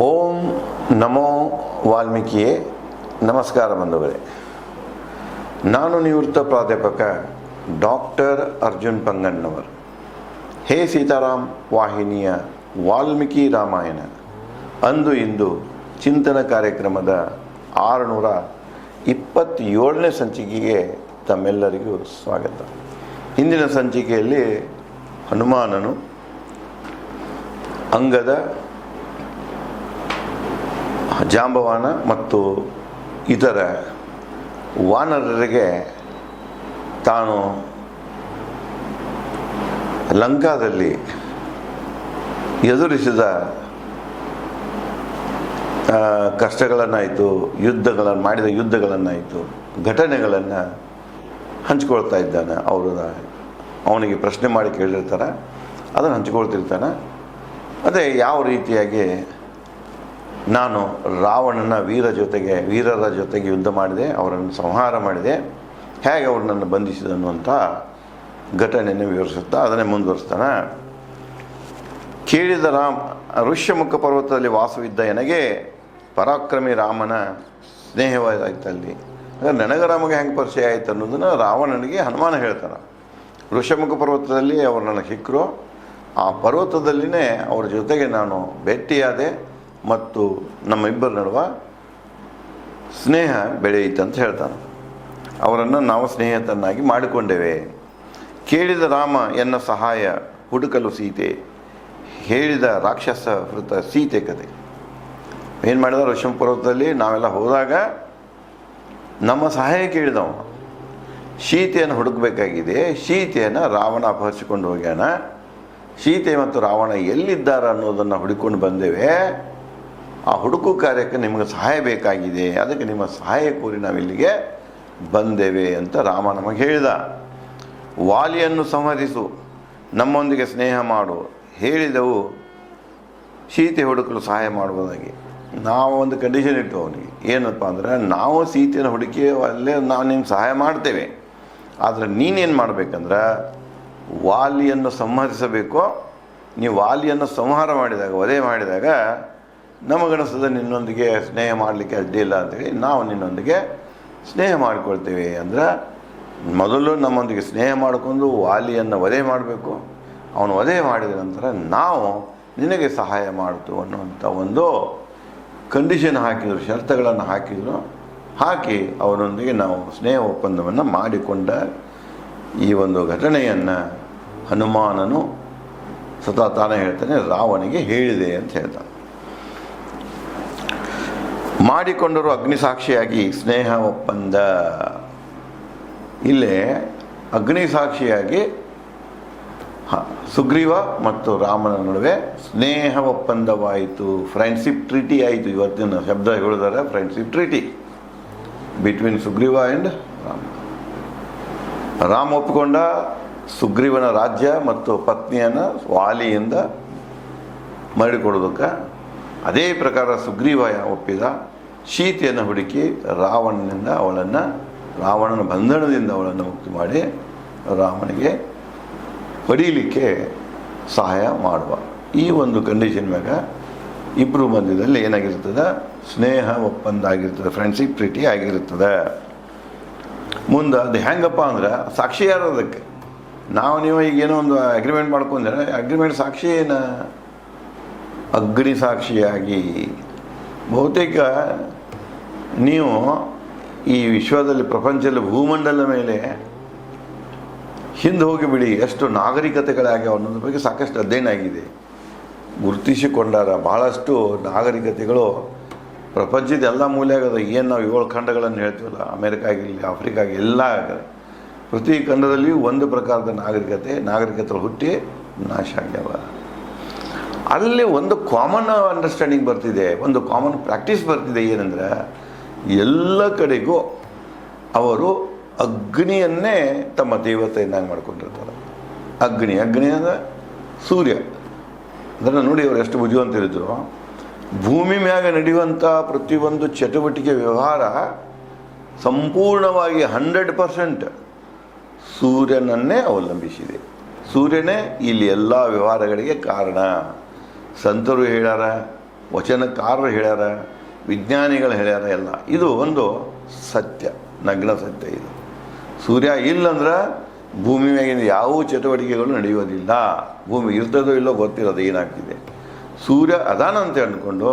ಓಂ ನಮೋ ವಾಲ್ಮೀಕಿಯೇ. ನಮಸ್ಕಾರ ಬಂಧುಗಳೇ. ನಾನು ನಿವೃತ್ತ ಪ್ರಾಧ್ಯಾಪಕ ಡಾಕ್ಟರ್ ಅರ್ಜುನ್ ಪಂಗಣ್ಣವರ್. ಹೇ ಸೀತಾರಾಮ್ ವಾಹಿನಿಯ ವಾಲ್ಮೀಕಿ ರಾಮಾಯಣ ಅಂದು ಇಂದು ಚಿಂತನ ಕಾರ್ಯಕ್ರಮದ 627ನೇ ಸಂಚಿಕೆಗೆ ತಮ್ಮೆಲ್ಲರಿಗೂ ಸ್ವಾಗತ. ಹಿಂದಿನ ಸಂಚಿಕೆಯಲ್ಲಿ ಹನುಮಾನನು ಅಂಗದ, ಜಾಂಬವಾನ ಮತ್ತು ಇತರ ವಾನರರಿಗೆ ತಾನು ಲಂಕಾದಲ್ಲಿ ಎದುರಿಸಿದ ಕಷ್ಟಗಳನ್ನಾಯಿತು, ಮಾಡಿದ ಯುದ್ಧಗಳನ್ನಾಯಿತು, ಘಟನೆಗಳನ್ನು ಹಂಚ್ಕೊಳ್ತಾ ಇದ್ದಾನೆ. ಅವನಿಗೆ ಪ್ರಶ್ನೆ ಮಾಡಿ ಕೇಳಿರ್ತಾರೆ, ಅದನ್ನು ಹಂಚ್ಕೊಳ್ತಿರ್ತಾನೆ. ಅದೇ ಯಾವ ರೀತಿಯಾಗಿ ನಾನು ರಾವಣನ ವೀರರ ಜೊತೆಗೆ ಯುದ್ಧ ಮಾಡಿದೆ, ಅವರನ್ನು ಸಂಹಾರ ಮಾಡಿದೆ, ಹೇಗೆ ಅವ್ರನ್ನನ್ನು ಬಂಧಿಸಿದನು ಅಂತ ಘಟನೆಯನ್ನು ವಿವರಿಸುತ್ತಾ ಅದನ್ನೇ ಮುಂದುವರಿಸ್ತಾನೆ. ಕೇಳಿದ ಋಷ್ಯಮುಖ ಪರ್ವತದಲ್ಲಿ ವಾಸವಿದ್ದ ನನಗೆ ಪರಾಕ್ರಮಿ ರಾಮನ ಸ್ನೇಹವಾಯಿತಲ್ಲಿ. ನನಗೆ ರಾಮಗೆ ಹೆಂಗೆ ಪರಿಚಯ ಆಯಿತು ಅನ್ನೋದನ್ನು ರಾವಣನಿಗೆ ಹನುಮಾನ ಹೇಳ್ತಾನೆ. ಋಷ್ಯಮುಖ ಪರ್ವತದಲ್ಲಿ ಅವ್ರು ನನಗೆ ಸಿಕ್ಕರು, ಆ ಪರ್ವತದಲ್ಲಿನೇ ಅವ್ರ ಜೊತೆಗೆ ನಾನು ಭೇಟಿಯಾದೆ ಮತ್ತು ನಮ್ಮಿಬ್ಬರ ನಡುವೆ ಸ್ನೇಹ ಬೆಳೆಯಿತಂತ ಹೇಳ್ತಾನೆ. ಅವರನ್ನು ನಾವು ಸ್ನೇಹಿತನಾಗಿ ಮಾಡಿಕೊಂಡೆವೆ. ಕೇಳಿದ ರಾಮ ಎನ್ನ ಸಹಾಯ ಹುಡುಕಲು ಸೀತೆ, ಹೇಳಿದ ರಾಕ್ಷಸ ವೃತ ಸೀತೆ ಕತೆ. ಏನು ಮಾಡಿದ, ಋಷಭ ಪರ್ವತದಲ್ಲಿ ನಾವೆಲ್ಲ ಹೋದಾಗ ನಮ್ಮ ಸಹಾಯ ಕೇಳಿದವ. ಸೀತೆಯನ್ನು ಹುಡುಕಬೇಕಾಗಿದೆ. ಸೀತೆಯನ್ನು ರಾವಣ ಅಪಹರಿಸಿಕೊಂಡು ಹೋಗ್ಯಾನ. ಸೀತೆ ಮತ್ತು ರಾವಣ ಎಲ್ಲಿದ್ದಾರೆ ಅನ್ನೋದನ್ನು ಹುಡುಕೊಂಡು ಬಂದೇವೆ. ಆ ಹುಡುಕು ಕಾರ್ಯಕ್ಕೆ ನಿಮಗೆ ಸಹಾಯ ಬೇಕಾಗಿದೆ, ಅದಕ್ಕೆ ನಿಮ್ಮ ಸಹಾಯ ಕೋರಿ ನಾವಿಲ್ಲಿಗೆ ಬಂದೇವೆ ಅಂತ ರಾಮ ನಮಗೆ ಹೇಳಿದ. ವಾಲಿಯನ್ನು ಸಂಹರಿಸು, ನಮ್ಮೊಂದಿಗೆ ಸ್ನೇಹ ಮಾಡು ಹೇಳಿದೆವು. ಸೀತೆ ಹುಡುಕಲು ಸಹಾಯ ಮಾಡುವುದಾಗಿ ನಾವು ಒಂದು ಕಂಡೀಷನ್ ಇಟ್ಟು ಅವನಿಗೆ, ಏನಪ್ಪ ಅಂದರೆ ನಾವು ಸೀತೆಯನ್ನು ಹುಡುಕಿ ಅಲ್ಲೇ ನಾವು ನಿಮ್ಗೆ ಸಹಾಯ ಮಾಡ್ತೇವೆ, ಆದರೆ ನೀನೇನು ಮಾಡಬೇಕಂದ್ರೆ ವಾಲಿಯನ್ನು ಸಂಹರಿಸಬೇಕು. ನೀವು ವಾಲಿಯನ್ನು ಸಂಹಾರ ಮಾಡಿದಾಗ, ವಧೆ ಮಾಡಿದಾಗ ನಮಗನಿಸ್ತದೆ ನಿನ್ನೊಂದಿಗೆ ಸ್ನೇಹ ಮಾಡಲಿಕ್ಕೆ ಅಡ್ಡಿಲ್ಲ ಅಂತೇಳಿ ನಾವು ನಿನ್ನೊಂದಿಗೆ ಸ್ನೇಹ ಮಾಡಿಕೊಳ್ತೇವೆ. ಅಂದರೆ ಮೊದಲು ನಮ್ಮೊಂದಿಗೆ ಸ್ನೇಹ ಮಾಡಿಕೊಂಡು ವಾಲಿಯನ್ನು ವಧೆ ಮಾಡಬೇಕು. ಅವನು ವಧೆ ಮಾಡಿದ ನಂತರ ನಾವು ನಿನಗೆ ಸಹಾಯ ಮಾಡ್ತು ಅನ್ನುವಂಥ ಒಂದು ಕಂಡೀಷನ್ ಹಾಕಿದರು, ಷರತ್ತುಗಳನ್ನು ಹಾಕಿ ಅವನೊಂದಿಗೆ ನಾವು ಸ್ನೇಹ ಒಪ್ಪಂದವನ್ನು ಮಾಡಿಕೊಂಡ ಈ ಒಂದು ಘಟನೆಯನ್ನು ಹನುಮಾನನು ಸ್ವತಃ ತಾನೇ ಹೇಳ್ತಾನೆ, ರಾವಣಿಗೆ ಹೇಳಿದೆ ಅಂತ ಹೇಳ್ತಾನೆ. ಮಾಡಿಕೊಂಡರು ಅಗ್ನಿಸಾಕ್ಷಿಯಾಗಿ ಸ್ನೇಹ ಒಪ್ಪಂದ. ಇಲ್ಲೇ ಅಗ್ನಿಸಾಕ್ಷಿಯಾಗಿ ಸುಗ್ರೀವ ಮತ್ತು ರಾಮನ ನಡುವೆ ಸ್ನೇಹ ಒಪ್ಪಂದವಾಯಿತು, ಫ್ರೆಂಡ್ಶಿಪ್ ಟ್ರೀಟಿ ಆಯಿತು. ಇವತ್ತಿನ ಶಬ್ದ ಹೇಳಿದರೆ friendship treaty between Sugriva and Rama ಒಪ್ಪಿಕೊಂಡ ಸುಗ್ರೀವನ ರಾಜ್ಯ ಮತ್ತು ಪತ್ನಿಯನ್ನು ವಾಲಿಯಿಂದ ಮಾಡಿಕೊಡೋದಕ್ಕೆ. ಅದೇ ಪ್ರಕಾರ ಸುಗ್ರೀವ ಒಪ್ಪಿದ, ಸೀತೆಯನ್ನು ಹುಡುಕಿ ರಾವಣನ ಬಂಧನದಿಂದ ಅವಳನ್ನು ಮುಕ್ತಿ ಮಾಡಿ ರಾಮನಿಗೆ ಪಡೀಲಿಕ್ಕೆ ಸಹಾಯ ಮಾಡುವ ಈ ಒಂದು ಕಂಡೀಷನ್ ಮ್ಯಾಗ ಇಬ್ಬರು ಮಧ್ಯದಲ್ಲಿ ಏನಾಗಿರ್ತದೆ, ಸ್ನೇಹ ಒಪ್ಪಂದ ಆಗಿರ್ತದೆ, ಫ್ರೆಂಡ್ಶಿಪ್ ಟ್ರೀಟಿ ಆಗಿರ್ತದೆ. ಮುಂದೆ ಅದು ಹೆಂಗಪ್ಪ ಅಂದ್ರೆ ಸಾಕ್ಷಿ ಯಾರು ಅದಕ್ಕೆ? ನೀವು ಈಗೇನೋ ಒಂದು ಅಗ್ರಿಮೆಂಟ್ ಮಾಡ್ಕೊಂಡ್ರೆ ಅಗ್ರಿಮೆಂಟ್ ಸಾಕ್ಷಿ ಏನು? ಅಗ್ನಿ ಸಾಕ್ಷಿಯಾಗಿ. ಬಹುತೇಕ ನೀವು ಈ ವಿಶ್ವದಲ್ಲಿ, ಪ್ರಪಂಚದಲ್ಲಿ, ಭೂಮಂಡಲ ಮೇಲೆ ಹಿಂದೆ ಹೋಗಿಬಿಡಿ, ಎಷ್ಟು ನಾಗರಿಕತೆಗಳಾಗ್ಯಾವ ಅನ್ನೋದ್ರ ಬಗ್ಗೆ ಸಾಕಷ್ಟು ಅಧ್ಯಯನ ಆಗಿದೆ. ಗುರುತಿಸಿಕೊಂಡಾರ ಬಹಳಷ್ಟು ನಾಗರಿಕತೆಗಳು ಪ್ರಪಂಚದ ಎಲ್ಲ ಮೂಲೆಯಾಗದ. ಏನು ನಾವು 7 ಖಂಡಗಳನ್ನು ಹೇಳ್ತೀವಲ್ಲ, ಅಮೇರಿಕ ಆಗಿರಲಿ, ಆಫ್ರಿಕಾ ಆಗಿ ಎಲ್ಲ ಆಗದೆ, ಪ್ರತಿ ಖಂಡದಲ್ಲಿಯೂ ಒಂದು ಪ್ರಕಾರದ ನಾಗರಿಕತೆ ಹುಟ್ಟಿ ನಾಶ ಆಗ್ಯಾವ. ಅಲ್ಲಿ ಒಂದು ಕಾಮನ್ ಅಂಡರ್ಸ್ಟ್ಯಾಂಡಿಂಗ್ ಬರ್ತಿದೆ, ಒಂದು ಕಾಮನ್ ಪ್ರಾಕ್ಟೀಸ್ ಬರ್ತಿದೆ. ಏನಂದ್ರೆ ಎಲ್ಲ ಕಡೆಗೂ ಅವರು ಅಗ್ನಿಯನ್ನೇ ತಮ್ಮ ದೇವತೆಯನ್ನಾಗಿ ಮಾಡ್ಕೊಂಡಿರ್ತಾರೆ. ಅಗ್ನಿ ಅಂದರೆ ಸೂರ್ಯ. ಅದನ್ನು ನೋಡಿ ಅವರು ಎಷ್ಟು ಬುದ್ಧಿವಂತರಿದ್ರು. ಭೂಮಿ ಮ್ಯಾಗ ನಡೆಯುವಂಥ ಪ್ರತಿಯೊಂದು ಚಟುವಟಿಕೆ, ವ್ಯವಹಾರ ಸಂಪೂರ್ಣವಾಗಿ 100% ಸೂರ್ಯನನ್ನೇ ಅವಲಂಬಿಸಿದೆ. ಸೂರ್ಯನೇ ಇಲ್ಲಿ ಎಲ್ಲ ವ್ಯವಹಾರಗಳಿಗೆ ಕಾರಣ. ಸಂತರು ಹೇಳ್ಯಾರ, ವಚನಕಾರರು ಹೇಳ್ಯಾರ, ವಿಜ್ಞಾನಿಗಳು ಹೇಳ್ಯಾರ ಎಲ್ಲ. ಇದು ಒಂದು ಸತ್ಯ, ನಗ್ನ ಸತ್ಯ ಇದು. ಸೂರ್ಯ ಇಲ್ಲಂದ್ರೆ ಭೂಮಿ ಮ್ಯಾಗಿನ ಯಾವ ಚಟುವಟಿಕೆಗಳು ನಡೆಯೋದಿಲ್ಲ. ಭೂಮಿ ಇರ್ತದೋ ಇಲ್ಲೋ ಗೊತ್ತಿರೋದು ಏನಾಗ್ತಿದೆ. ಸೂರ್ಯ ಅದಾನಂತ ಅಂದ್ಕೊಂಡು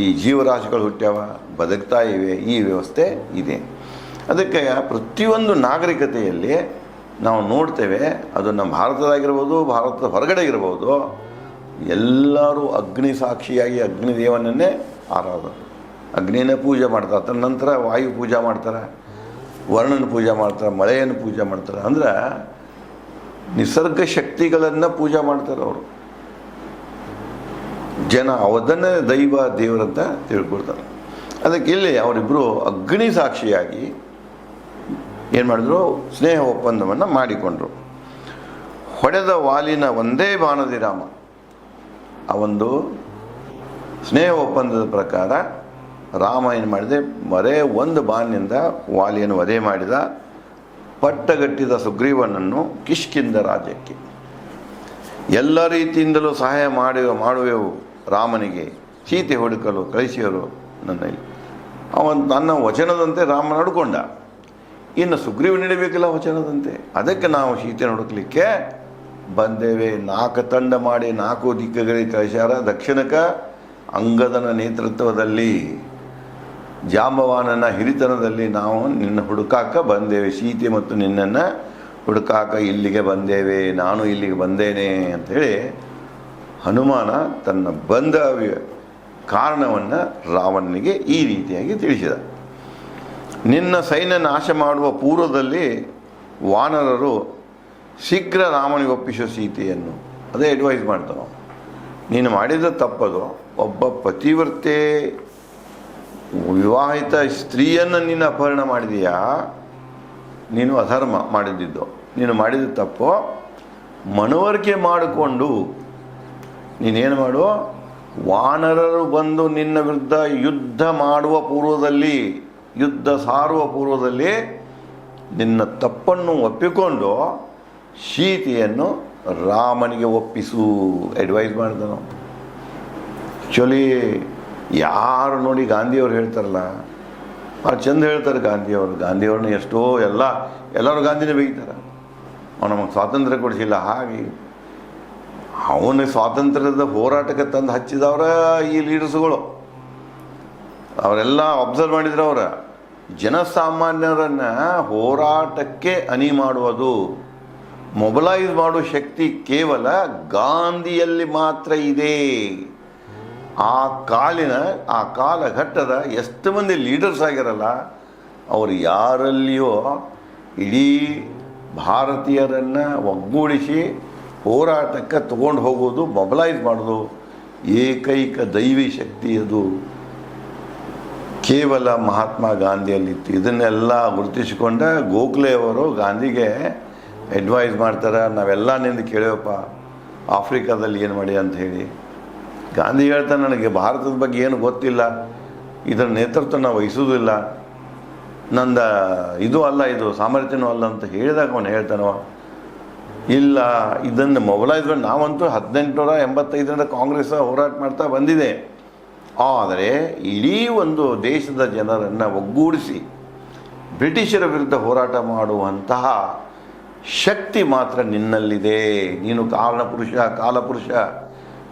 ಈ ಜೀವರಾಶಿಗಳು ಹುಟ್ಟ್ಯಾವ, ಬದುಕ್ತಾ ಇವೆ, ಈ ವ್ಯವಸ್ಥೆ ಇದೆ. ಅದಕ್ಕೆ ಪ್ರತಿಯೊಂದು ನಾಗರಿಕತೆಯಲ್ಲಿ ನಾವು ನೋಡ್ತೇವೆ, ಅದು ನಮ್ಮ ಭಾರತದಾಗಿರ್ಬೋದು, ಭಾರತದ ಹೊರಗಡೆ ಇರ್ಬೋದು, ಎಲ್ಲರೂ ಅಗ್ನಿ ಸಾಕ್ಷಿಯಾಗಿ ಅಗ್ನಿದೇವನನ್ನೇ ಆರಾಧನೆ, ಅಗ್ನಿನೇ ಪೂಜೆ ಮಾಡ್ತಾರೆ. ತದನಂತರ ವಾಯು ಪೂಜೆ ಮಾಡ್ತಾರೆ, ವರ್ಣನ ಪೂಜೆ ಮಾಡ್ತಾರೆ, ಮಳೆಯನ್ನು ಪೂಜೆ ಮಾಡ್ತಾರೆ. ಅಂದ್ರೆ ನಿಸರ್ಗ ಶಕ್ತಿಗಳನ್ನು ಪೂಜೆ ಮಾಡ್ತಾರೆ ಅವರು. ಜನ ಅವದನ್ನೇ ದೈವ ದೇವರಂತ ತಿಳ್ಕೊಳ್ತಾರೆ. ಅದಕ್ಕೆ ಇಲ್ಲಿ ಅವರಿಬ್ಬರು ಅಗ್ನಿ ಸಾಕ್ಷಿಯಾಗಿ ಏನು ಮಾಡಿದ್ರು, ಸ್ನೇಹ ಒಪ್ಪಂದವನ್ನು ಮಾಡಿಕೊಂಡ್ರು. ಹೊಡೆದ ವಾಲಿನ ಒಂದೇ ಬಾಣದಿ ರಾಮ. ಆ ಒಂದು ಸ್ನೇಹ ಒಪ್ಪಂದದ ಪ್ರಕಾರ ರಾಮ ಏನು ಮಾಡಿದೆ, ಬರೇ ಒಂದು ಬಾಣಿನಿಂದ ವಾಲಿಯನ್ನು ವಧೆ ಮಾಡಿದ. ಪಟ್ಟಗಟ್ಟಿದ ಸುಗ್ರೀವನನ್ನು ಕಿಷ್ಕಿಂಧ ರಾಜ್ಯಕ್ಕೆ ಎಲ್ಲ ರೀತಿಯಿಂದಲೂ ಸಹಾಯ ಮಾಡುವೆವು ರಾಮನಿಗೆ, ಸೀತೆ ಹುಡುಕಲು ಕಳಿಸಿದರು ನನ್ನಲ್ಲಿ. ಅವನು ತನ್ನ ವಚನದಂತೆ ರಾಮ ನಡ್ಕೊಂಡ. ಇನ್ನು ಸುಗ್ರೀವ ನಡಿಬೇಕಿಲ್ಲ ವಚನದಂತೆ. ಅದಕ್ಕೆ ನಾವು ಸೀತೆ ಹುಡುಕಲಿಕ್ಕೆ ಬಂದೇವೆ. 4 ತಂಡ ಮಾಡಿ 4 ದಿಕ್ಕುಗಳಿಗೆ ಕಳಿಸ್ಯಾರ. ದಕ್ಷಿಣಕ್ಕೆ ಅಂಗದನ ನೇತೃತ್ವದಲ್ಲಿ, ಜಾಂಬವಾನನ ಹಿರಿತನದಲ್ಲಿ ನಾವು ನಿನ್ನ ಹುಡುಕಾಕ ಬಂದೇವೆ. ಸೀತೆ ಮತ್ತು ನಿನ್ನನ್ನು ಹುಡುಕಾಕ ಇಲ್ಲಿಗೆ ಬಂದೇವೆ, ನಾನು ಇಲ್ಲಿಗೆ ಬಂದೇನೆ ಅಂಥೇಳಿ ಹನುಮಾನ ತನ್ನ ಬಂದ ಕಾರಣವನ್ನು ರಾವಣನಿಗೆ ಈ ರೀತಿಯಾಗಿ ತಿಳಿಸಿದ. ನಿನ್ನ ಸೈನ್ಯ ನಾಶ ಮಾಡುವ ಪೂರ್ವದಲ್ಲಿ ವಾನರರು ಶೀಘ್ರ ರಾಮನಿಗೆ ಒಪ್ಪಿಸೋ ಸೀತೆಯನ್ನು. ಅದೇ ಅಡ್ವೈಸ್ ಮಾಡ್ತಾವ. ನೀನು ಮಾಡಿದ ತಪ್ಪದು. ಒಬ್ಬ ಪತಿವ್ರತೆ ವಿವಾಹಿತ ಸ್ತ್ರೀಯನ್ನು ನೀನು ಅಪಹರಣ ಮಾಡಿದೀಯಾ, ನೀನು ಅಧರ್ಮ ಮಾಡಿದ್ದು. ನೀನು ಮಾಡಿದ ತಪ್ಪು. ಮನವರಿಕೆ ಮಾಡಿಕೊಂಡು ನೀನೇನು ಮಾಡು, ವಾನರರು ಬಂದು ನಿನ್ನ ವಿರುದ್ಧ ಯುದ್ಧ ಮಾಡುವ ಪೂರ್ವದಲ್ಲಿ, ಯುದ್ಧ ಸಾರುವ ಪೂರ್ವದಲ್ಲಿ ನಿನ್ನ ತಪ್ಪನ್ನು ಒಪ್ಪಿಕೊಂಡು ಸೀತೆಯನ್ನು ರಾಮನಿಗೆ ಒಪ್ಪಿಸು ಅಡ್ವೈಸ್ ಮಾಡಿದನು. ಆ್ಯಕ್ಚುಲಿ ಯಾರು ನೋಡಿ ಗಾಂಧಿಯವರು ಹೇಳ್ತಾರಲ್ಲ, ಅವ್ರು ಚಂದ ಹೇಳ್ತಾರೆ ಗಾಂಧಿಯವ್ರನ್ನ ಎಷ್ಟೋ ಎಲ್ಲರೂ ಗಾಂಧಿನೇ ಬೈತಾರೆ. ಅವ್ನು ನಮಗೆ ಸ್ವಾತಂತ್ರ್ಯ ಕೊಡಿಸಿಲ್ಲ. ಹಾಗೆ ಅವನಿಗೆ ಸ್ವಾತಂತ್ರ್ಯದ ಹೋರಾಟಕ್ಕೆ ತಂದು ಹಚ್ಚಿದವರ ಈ ಲೀಡರ್ಸ್ಗಳು. ಅವರೆಲ್ಲ ಅಬ್ಸರ್ವ್ ಮಾಡಿದ್ರೆ ಅವರ ಜನಸಾಮಾನ್ಯರನ್ನು ಹೋರಾಟಕ್ಕೆ ಅಣಿ ಮಾಡುವುದು, ಮೊಬಲೈಸ್ ಮಾಡುವ ಶಕ್ತಿ ಕೇವಲ ಗಾಂಧಿಯಲ್ಲಿ ಮಾತ್ರ ಇದೆ. ಆ ಕಾಲಘಟ್ಟದ ಎಷ್ಟು ಮಂದಿ ಲೀಡರ್ಸ್ ಆಗಿರಲ್ಲ, ಅವರು ಯಾರಲ್ಲಿಯೋ ಇಡೀ ಭಾರತೀಯರನ್ನು ಒಗ್ಗೂಡಿಸಿ ಹೋರಾಟಕ್ಕೆ ತಗೊಂಡು ಹೋಗೋದು, ಮೊಬಲೈಸ್ ಮಾಡೋದು ಏಕೈಕ ದೈವಿ ಶಕ್ತಿ ಅದು ಕೇವಲ ಮಹಾತ್ಮ ಗಾಂಧಿಯಲ್ಲಿತ್ತು. ಇದನ್ನೆಲ್ಲ ಗುರುತಿಸಿಕೊಂಡ ಗೋಖಲೆ ಅವರು ಗಾಂಧಿಗೆ ಅಡ್ವೈಸ್ ಮಾಡ್ತಾರೆ, ನಾವೆಲ್ಲ ನಿಂದು ಕೇಳೇವಪ್ಪ ಆಫ್ರಿಕಾದಲ್ಲಿ ಏನು ಮಾಡಿ ಅಂತ ಹೇಳಿ. ಗಾಂಧಿ ಹೇಳ್ತಾನೆ, ನನಗೆ ಭಾರತದ ಬಗ್ಗೆ ಏನು ಗೊತ್ತಿಲ್ಲ, ಇದರ ನೇತೃತ್ವ ನಾವು ವಹಿಸೋದಿಲ್ಲ, ನಂದ ಇದು ಅಲ್ಲ, ಇದು ಸಾಮರ್ಥ್ಯನೂ ಅಲ್ಲ ಅಂತ ಹೇಳಿದಾಗ ಅವನು ಹೇಳ್ತಾನವ, ಇಲ್ಲ ಇದನ್ನು ಮೊಬಲೈಸ್ ಮಾಡಿ ನಾವಂತೂ 1885ರಿಂದ ಕಾಂಗ್ರೆಸ್ ಹೋರಾಟ ಮಾಡ್ತಾ ಬಂದಿದೆ. ಆದರೆ ಇಡೀ ಒಂದು ದೇಶದ ಜನರನ್ನು ಒಗ್ಗೂಡಿಸಿ ಬ್ರಿಟಿಷರ ವಿರುದ್ಧ ಹೋರಾಟ ಮಾಡುವಂತಹ ಶಕ್ತಿ ಮಾತ್ರ ನಿನ್ನಲ್ಲಿದೆ. ನೀನು ಕಾಲಪುರುಷ,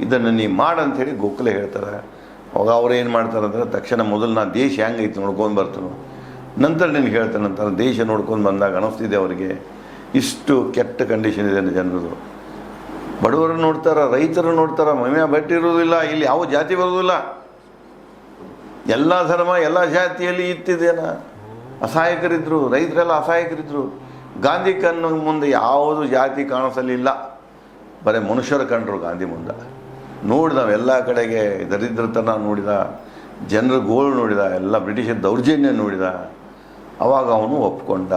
ಇದನ್ನು ನೀ ಮಾಡಂಥೇಳಿ ಗೋಖಲೆ ಹೇಳ್ತಾರೆ. ಅವಾಗ ಅವ್ರು ಏನು ಮಾಡ್ತಾರೆ ಅಂದರೆ, ತಕ್ಷಣ ಮೊದಲು ನಾನು ದೇಶ ಹೆಂಗೈತೆ ನೋಡ್ಕೊಂಡು ಬರ್ತಾನೆ, ನಂತರ ನಿನಗೆ ಹೇಳ್ತಾನೆ ಅಂತಾರೆ. ದೇಶ ನೋಡ್ಕೊಂಡು ಬಂದಾಗ ಅನ್ನಿಸ್ತಿದೆ ಅವರಿಗೆ, ಇಷ್ಟು ಕೆಟ್ಟ ಕಂಡೀಷನ್ ಇದೆ ಜನರದು. ಬಡವರು ನೋಡ್ತಾರೆ, ರೈತರು ನೋಡ್ತಾರೆ, ಮೈಮ್ಯಾ ಬಟ್ಟಿರೋದಿಲ್ಲ, ಇಲ್ಲಿ ಯಾವ ಜಾತಿ ಬರೋದಿಲ್ಲ, ಎಲ್ಲ ಧರ್ಮ ಎಲ್ಲ ಜಾತಿಯಲ್ಲಿ ಇತ್ತಿದೇನ ಅಸಹಾಯಕರಿದ್ದರು, ರೈತರೆಲ್ಲ ಅಸಹಾಯಕರಿದ್ದರು. ಗಾಂಧಿ ಕಣ್ಣು ಮುಂದೆ ಯಾವುದು ಜಾತಿ ಕಾಣಿಸಲಿಲ್ಲ, ಬರೀ ಮನುಷ್ಯರ ಕಂಡ್ರು ಗಾಂಧಿ ಮುಂದೆ. ನೋಡಿದ ಎಲ್ಲ ಕಡೆಗೆ ದರಿದ್ರತನ ನೋಡಿದ, ಜನರ ಗೋಳು ನೋಡಿದ, ಎಲ್ಲ ಬ್ರಿಟಿಷರ ದೌರ್ಜನ್ಯ ನೋಡಿದ. ಅವಾಗ ಅವನು ಒಪ್ಕೊಂಡ,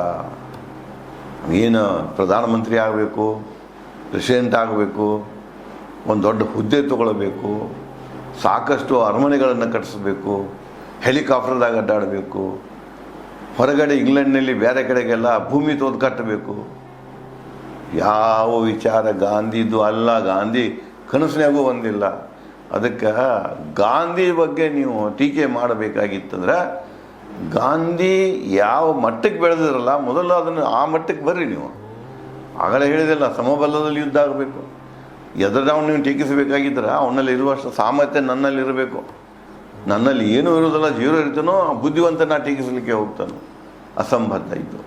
ಏನು ಪ್ರಧಾನಮಂತ್ರಿ ಆಗಬೇಕು, ಪ್ರೆಸಿಡೆಂಟ್ ಆಗಬೇಕು, ಒಂದು ದೊಡ್ಡ ಹುದ್ದೆ ತಗೊಳ್ಬೇಕು, ಸಾಕಷ್ಟು ಅರಮನೆಗಳನ್ನು ಕಟ್ಟಿಸ್ಬೇಕು, ಹೆಲಿಕಾಪ್ಟರ್ದಾಗ ಅಡ್ಡಾಡಬೇಕು, ಹೊರಗಡೆ ಇಂಗ್ಲೆಂಡ್ನಲ್ಲಿ ಬೇರೆ ಕಡೆಗೆಲ್ಲ ಭೂಮಿ ತೋದು ಕಟ್ಟಬೇಕು. ಯಾವ ವಿಚಾರ ಗಾಂಧಿದು ಅಲ್ಲ, ಗಾಂಧಿ ಕನಸಿನಾಗೂ ಒಂದಿಲ್ಲ. ಅದಕ್ಕೆ ಗಾಂಧಿ ಬಗ್ಗೆ ನೀವು ಟೀಕೆ ಮಾಡಬೇಕಾಗಿತ್ತಂದ್ರೆ ಗಾಂಧಿ ಯಾವ ಮಟ್ಟಕ್ಕೆ ಬೆಳೆದಿರಲ್ಲ ಮೊದಲು ಅದನ್ನು ಆ ಮಟ್ಟಕ್ಕೆ ಬರ್ರಿ ನೀವು. ಆಗಲೇ ಹೇಳಿದಿಲ್ಲ, ಸಮಬಲದಲ್ಲಿ ಯುದ್ಧ ಆಗಬೇಕು. ಎದುರದವನು ನೀವು ಟೀಕಿಸಬೇಕಾಗಿದ್ರೆ ಅವನಲ್ಲಿ ಇರುವಷ್ಟು ಸಾಮರ್ಥ್ಯ ನನ್ನಲ್ಲಿ ಇರಬೇಕು. ನನ್ನಲ್ಲಿ ಏನೂ ಇರೋದಿಲ್ಲ, ಜೀರೋ ಇರ್ತಾನೋ ಬುದ್ಧಿವಂತನ ಟೀಕಿಸಲಿಕ್ಕೆ ಹೋಗ್ತಾನೋ, ಅಸಂಬದ್ಧ ಇದು.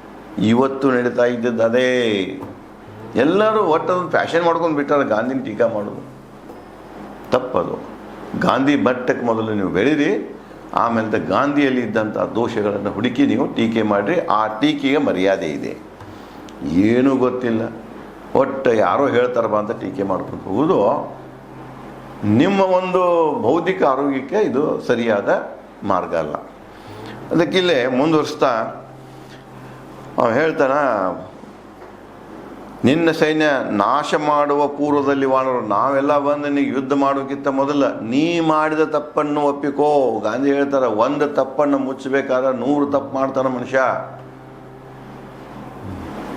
ಇವತ್ತು ನಡೀತಾ ಇದ್ದದ್ದು ಅದೇ. ಎಲ್ಲರೂ ಒಟ್ಟದೊಂದು ಫ್ಯಾಷನ್ ಮಾಡ್ಕೊಂಡು ಬಿಟ್ಟಾರೆ ಗಾಂಧಿನ ಟೀಕಾ ಮಾಡೋದು. ತಪ್ಪದು. ಗಾಂಧಿ ಮಟ್ಟಕ್ಕೆ ಮೊದಲು ನೀವು ಬೆಳೀರಿ, ಆಮೇಲೆ ಗಾಂಧಿಯಲ್ಲಿ ಇದ್ದಂಥ ದೋಷಗಳನ್ನು ಹುಡುಕಿ ನೀವು ಟೀಕೆ ಮಾಡಿರಿ. ಆ ಟೀಕೆಗೆ ಮರ್ಯಾದೆ ಇದೆ. ಏನೂ ಗೊತ್ತಿಲ್ಲ, ಒಟ್ಟು ಯಾರೋ ಹೇಳ್ತಾರಪ್ಪ ಅಂತ ಟೀಕೆ ಮಾಡ್ಕೊಂಡು ಹೋಗೋದು ನಿಮ್ಮ ಒಂದು ಬೌದ್ಧಿಕ ಆರೋಗ್ಯಕ್ಕೆ ಇದು ಸರಿಯಾದ ಮಾರ್ಗ ಅಲ್ಲ. ಅದಕ್ಕಿಲ್ಲೇ ಮುಂದುವರಿಸ್ತಾ ಹೇಳ್ತಾನ, ನಿನ್ನ ಸೈನ್ಯ ನಾಶ ಮಾಡುವ ಪೂರ್ವದಲ್ಲಿ ವಾನರು, ನಾವೆಲ್ಲ ಬಂದು ನಿನಗೆ ಯುದ್ಧ ಮಾಡೋಕ್ಕಿಂತ ಮೊದಲ ನೀ ಮಾಡಿದ ತಪ್ಪನ್ನು ಒಪ್ಪಿಕೋ. ಗಾಂಧಿ ಹೇಳ್ತಾರೆ, ಒಂದು ತಪ್ಪನ್ನು ಮುಚ್ಚಬೇಕಾದ್ರೆ 100 ತಪ್ಪು ಮಾಡ್ತಾನೆ ಮನುಷ್ಯ.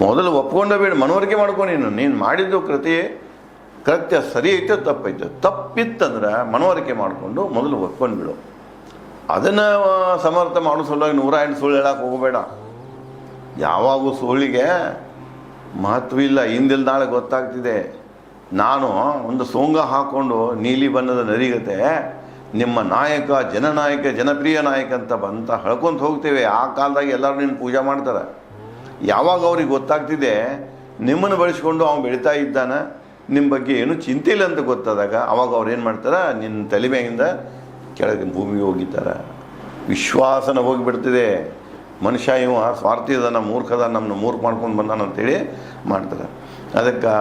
ಮೊದಲು ಒಪ್ಕೊಂಡ ಬೇಡ, ಮನವರಿಕೆ ಮಾಡ್ಕೊ. ನೀನು ಮಾಡಿದ್ದು ಕೃತ್ಯ ಸರಿ ಐತೆ ತಪ್ಪೈತೆ. ತಪ್ಪಿತ್ತಂದ್ರೆ ಮನವರಿಕೆ ಮಾಡಿಕೊಂಡು ಮೊದಲು ಒಪ್ಕೊಂಡು ಬಿಡು. ಅದನ್ನು ಸಮರ್ಥ ಮಾಡೋ ಸಲುವಾಗಿ 108 ಸುಳ್ಳು ಹೇಳಕ್ಕೆ ಹೋಗಬೇಡ. ಯಾವಾಗೂ ಸುಳ್ಳಿಗೆ ಮಹತ್ವ ಇಲ್ಲ. ಹಿಂದಿಲ್ ನಾಳೆ ಗೊತ್ತಾಗ್ತಿದೆ. ನಾನು ಒಂದು ಸೋಂಗ ಹಾಕ್ಕೊಂಡು ನೀಲಿ ಬಣ್ಣದ ನರಿಗತೆ ನಿಮ್ಮ ನಾಯಕ, ಜನನಾಯಕ, ಜನಪ್ರಿಯ ನಾಯಕ ಅಂತ ಹೇಳ್ಕೊಂತ ಹೋಗ್ತೇವೆ. ಆ ಕಾಲದಾಗ ಎಲ್ಲರೂ ನಿನ್ನ ಪೂಜೆ ಮಾಡ್ತಾರೆ. ಯಾವಾಗ ಅವ್ರಿಗೆ ಗೊತ್ತಾಗ್ತಿದೆ ನಿಮ್ಮನ್ನು ಬಳಸ್ಕೊಂಡು ಅವನು ಬೆಳೀತಾ ಇದ್ದಾನೆ, ನಿಮ್ಮ ಬಗ್ಗೆ ಏನೂ ಚಿಂತೆ ಇಲ್ಲ ಅಂತ ಗೊತ್ತಾದಾಗ ಅವಾಗ ಅವ್ರು ಏನು ಮಾಡ್ತಾರೆ, ನಿನ್ನ ತಲೆ ಮ್ಯಾಗಿಂದ ಕೆಳಗೆ ಭೂಮಿಗೆ ಹೋಗಿದ್ದಾರೆ. ವಿಶ್ವಾಸನ ಹೋಗಿಬಿಡ್ತಿದೆ. ಮನುಷ್ಯ ಇವ ಸ್ವಾರ್ಥಿದನ, ಮೂರ್ಖದ, ನಮ್ಮನ್ನು ಮೂರ್ಖ ಮಾಡ್ಕೊಂಡು ಬಂದಾನಂತೇಳಿ ಮಾಡ್ತಾರೆ. ಅದಕ್ಕೆ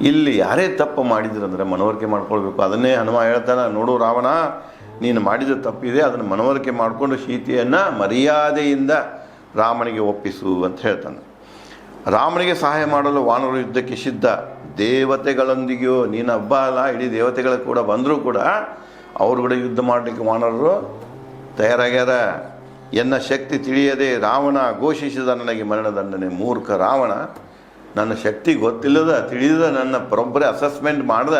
ಇಲ್ಲಿ ಯಾರೇ ತಪ್ಪು ಮಾಡಿದ್ರಂದ್ರೆ ಮನವರಿಕೆ ಮಾಡ್ಕೊಳ್ಬೇಕು. ಅದನ್ನೇ ಹನುಮ ಹೇಳ್ತಾನೆ, ನೋಡು ರಾವಣ, ನೀನು ಮಾಡಿದ ತಪ್ಪಿದೆ, ಅದನ್ನು ಮನವರಿಕೆ ಮಾಡಿಕೊಂಡು ಸೀತೆಯನ್ನು ಮರ್ಯಾದೆಯಿಂದ ರಾಮನಿಗೆ ಒಪ್ಪಿಸು ಅಂತ ಹೇಳ್ತಾನೆ. ರಾಮನಿಗೆ ಸಹಾಯ ಮಾಡಲು ವಾನರು ಯುದ್ಧಕ್ಕೆ ಸಿದ್ಧ. ದೇವತೆಗಳೊಂದಿಗೆಯೂ, ನೀನು ಹಬ್ಬ ಅಲ್ಲ, ಇಡೀ ದೇವತೆಗಳು ಕೂಡ ಬಂದರೂ ಕೂಡ ಅವರು ಕೂಡ ಯುದ್ಧ ಮಾಡಲಿಕ್ಕೆ ವಾನರರು ತಯಾರಾಗ್ಯಾರ. ಎನ್ನ ಶಕ್ತಿ ತಿಳಿಯದೆ ರಾವಣ ಘೋಷಿಸಿದ ನನಗೆ ಮರಣದಂಡನೆ. ಮೂರ್ಖ ರಾವಣ ನನ್ನ ಶಕ್ತಿ ಗೊತ್ತಿಲ್ಲದ ತಿಳಿದ ನನ್ನ ಪರೊಬ್ಬರೇ ಅಸೆಸ್ಮೆಂಟ್ ಮಾಡ್ದ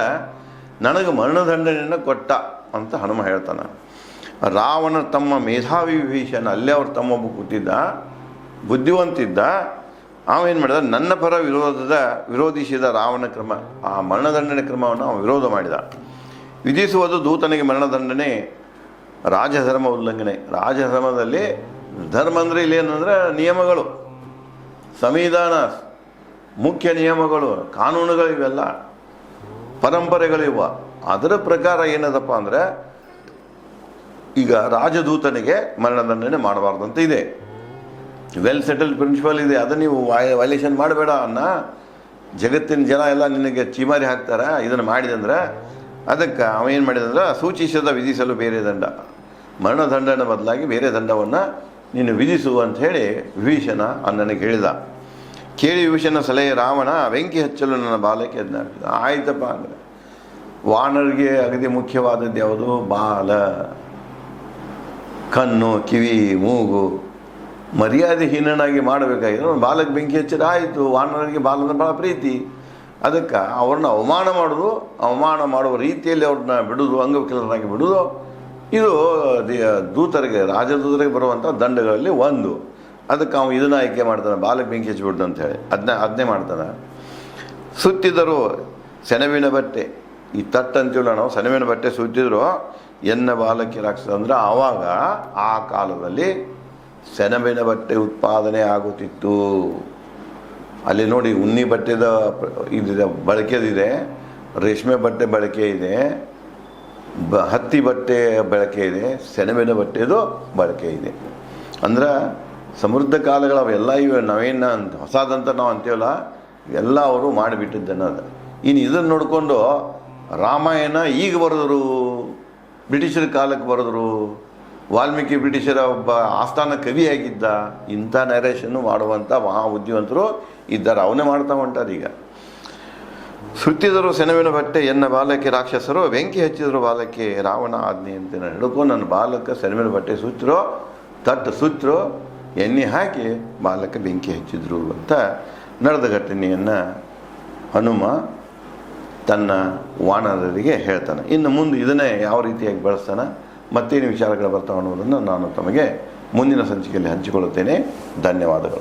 ನನಗೆ ಮರಣದಂಡನೆಯನ್ನು ಕೊಟ್ಟ ಅಂತ ಹನುಮ ಹೇಳ್ತಾನೆ. ರಾವಣ ತಮ್ಮ ಮೇಧಾವಿ ವಿಭೀಷಣ, ಅಲ್ಲೇ ಅವ್ರು ತಮ್ಮೊಬ್ಬ ಕೂತಿದ್ದ, ಬುದ್ಧಿವಂತಿದ್ದ. ಅವೇನು ಮಾಡಿದ, ನನ್ನ ಪರ ವಿರೋಧಿಸಿದ ರಾವಣ ಕ್ರಮ, ಆ ಮರಣದಂಡನೆ ಕ್ರಮವನ್ನು ಅವನು ವಿರೋಧ ಮಾಡಿದ. ವಿಧಿಸುವುದು ದೂತನಿಗೆ ಮರಣದಂಡನೆ ರಾಜಧರ್ಮ ಉಲ್ಲಂಘನೆ. ರಾಜಧರ್ಮದಲ್ಲಿ ಧರ್ಮ ಅಂದರೆ ಇಲ್ಲೇನಂದ್ರೆ ನಿಯಮಗಳು, ಸಂವಿಧಾನ, ಮುಖ್ಯ ನಿಯಮಗಳು, ಕಾನೂನುಗಳು, ಇವೆಲ್ಲ ಪರಂಪರೆಗಳಿವ. ಅದರ ಪ್ರಕಾರ ಏನದಪ್ಪ ಅಂದರೆ ಈಗ ರಾಜದೂತನಿಗೆ ಮರಣದಂಡನೆ ಮಾಡಬಾರ್ದಂತ ಇದೆ. ವೆಲ್ ಸೆಟಲ್ಡ್ ಪ್ರಿನ್ಸಿಪಲ್ ಇದೆ. ಅದನ್ನು ನೀವು ವೈಲೇಷನ್ ಮಾಡಬೇಡ ಅನ್ನ. ಜಗತ್ತಿನ ಜನ ಎಲ್ಲ ನಿನಗೆ ಚೀಮಾರಿ ಹಾಕ್ತಾರೆ ಇದನ್ನು ಮಾಡಿದಂದ್ರೆ. ಅದಕ್ಕೆ ಅವೇನು ಮಾಡಿದಂದ್ರೆ, ಸೂಚಿಸದ ವಿಧಿಸಲು ಬೇರೆ ದಂಡ, ಮರಣದಂಡನ ಬದಲಾಗಿ ಬೇರೆ ದಂಡವನ್ನು ನೀನು ವಿಧಿಸು ಅಂತ ಹೇಳಿ ವಿಭೀಷಣ ನನಗೆ ಹೇಳಿದ. ಕೇಳಿ ವಿಭೀಷಣ ಸಲಹೆ ರಾವಣ ಬೆಂಕಿ ಹಚ್ಚಲು ನನ್ನ ಬಾಲಕ್ಕೆ ಅಜ್ಞಾಪಿಸಿದ. ಆಯ್ತಪ್ಪ ಅಂದರೆ ವಾನರಿಗೆ ಅಗದಿ ಮುಖ್ಯವಾದದ್ದು ಯಾವುದು? ಬಾಲ, ಕಣ್ಣು, ಕಿವಿ, ಮೂಗು. ಮರ್ಯಾದೆ ಹೀನನಾಗಿ ಮಾಡಬೇಕಾಗಿರೋ ಬಾಲಕ್ಕೆ ಬೆಂಕಿ ಹಚ್ಚಿದ ಆಯಿತು. ವಾನರಿಗೆ ಬಾಲದ ಭಾಳ ಪ್ರೀತಿ. ಅದಕ್ಕೆ ಅವ್ರನ್ನ ಅವಮಾನ ಮಾಡುವ ರೀತಿಯಲ್ಲಿ ಅವ್ರನ್ನ ಬಿಡೋದು, ಅಂಗವಿಕಲರಾಗಿ ಬಿಡೋದು, ಇದು ದೂತರಿಗೆ, ರಾಜದೂತರಿಗೆ ಬರುವಂಥ ದಂಡಗಳಲ್ಲಿ ಒಂದು. ಅದಕ್ಕೆ ಅವನು ಇದನ್ನು ಆಯ್ಕೆ ಮಾಡ್ತಾನೆ, ಬಾಲಕ್ಕೆ ಬೆಂಕಿ ಹಚ್ಚಿಬಿಡ್ದು ಅಂತೇಳಿ ಅದನ್ನೇ ಮಾಡ್ತಾನೆ. ಸುತ್ತಿದರು ಸೆಣಬಿನ ಬಟ್ಟೆ, ಈ ತಟ್ಟು ಅಂತೀವಲ್ಲ ನಾವು, ಸೆಣಬಿನ ಬಟ್ಟೆ ಸುತ್ತಿದ್ರು ಎನ್ನ ಬಾಲಕ್ಕೆ ರಾಕ್ಷಸ. ಅಂದರೆ ಆವಾಗ ಆ ಕಾಲದಲ್ಲಿ ಸೆಣಬಿನ ಬಟ್ಟೆ ಉತ್ಪಾದನೆ ಆಗುತ್ತಿತ್ತು. ಅಲ್ಲಿ ನೋಡಿ, ಉಣ್ಣಿ ಬಟ್ಟೆದ ಇದಿದೆ, ಬಳಕೆದಿದೆ, ರೇಷ್ಮೆ ಬಟ್ಟೆ ಬಳಕೆ ಇದೆ, ಹತ್ತಿ ಬಟ್ಟೆ ಬಳಕೆ ಇದೆ, ಸೆಣಬಿನ ಬಟ್ಟೆದು ಬಳಕೆ ಇದೆ. ಅಂದ್ರೆ ಸಮೃದ್ಧ ಕಾಲಗಳವೆಲ್ಲ ಇವೆ. ನಾವೇನು ಹೊಸದಂತ ನಾವು ಅಂತೀವಲ್ಲ, ಎಲ್ಲ ಅವರು ಮಾಡಿಬಿಟ್ಟಿದ್ದನ್ನೋದು. ಇನ್ನು ಇದನ್ನು ನೋಡಿಕೊಂಡು ರಾಮಾಯಣ ಈಗ ಬರೆದ್ರು, ಬ್ರಿಟಿಷರ ಕಾಲಕ್ಕೆ ಬರೆದ್ರು. ವಾಲ್ಮೀಕಿ ಬ್ರಿಟಿಷರ ಒಬ್ಬ ಆಸ್ಥಾನ ಕವಿಯಾಗಿದ್ದ. ಇಂಥ ನರೇಷನ್ನು ಮಾಡುವಂಥ ಮಹಾ ಬುದ್ಧಿವಂತರು ಇದ್ದಾರೆ. ಅವನೇ ಮಾಡ್ತಾ ಹೊಂಟಾರ ಈಗ. ಸುತ್ತಿದರು ಸೆಣಬಿನ ಬಟ್ಟೆ ಎನ್ನ ಬಾಲಕ್ಕೆ ರಾಕ್ಷಸರು, ಬೆಂಕಿ ಹಚ್ಚಿದ್ರು ಬಾಲಕ್ಕೆ ರಾವಣ ಆಜ್ಞೆ ಅಂತ ಹಿಡ್ಕೊಂಡು ನನ್ನ ಬಾಲಕ್ಕೆ ಸೆಣಬಿನ ಬಟ್ಟೆ ಸುತ್ತರೋ, ತಟ್ಟು ಸುತ್ತರೋ, ಎಣ್ಣೆ ಹಾಕಿ ಬಾಲಕ್ಕೆ ಬೆಂಕಿ ಹಚ್ಚಿದ್ರು ಅಂತ ನಡೆದ ಘಟನೆಯನ್ನು ಹನುಮ ತನ್ನ ವಾನರರಿಗೆ ಹೇಳ್ತಾನೆ. ಇನ್ನು ಮುಂದೆ ಇದನ್ನೇ ಯಾವ ರೀತಿಯಾಗಿ ಬಳಸ್ತಾನೆ, ಮತ್ತೇನು ವಿಚಾರಗಳು ಬರ್ತಾವೆ ಅನ್ನೋದನ್ನು ನಾನು ತಮಗೆ ಮುಂದಿನ ಸಂಚಿಕೆಯಲ್ಲಿ ಹಂಚಿಕೊಳ್ಳುತ್ತೇನೆ. ಧನ್ಯವಾದಗಳು.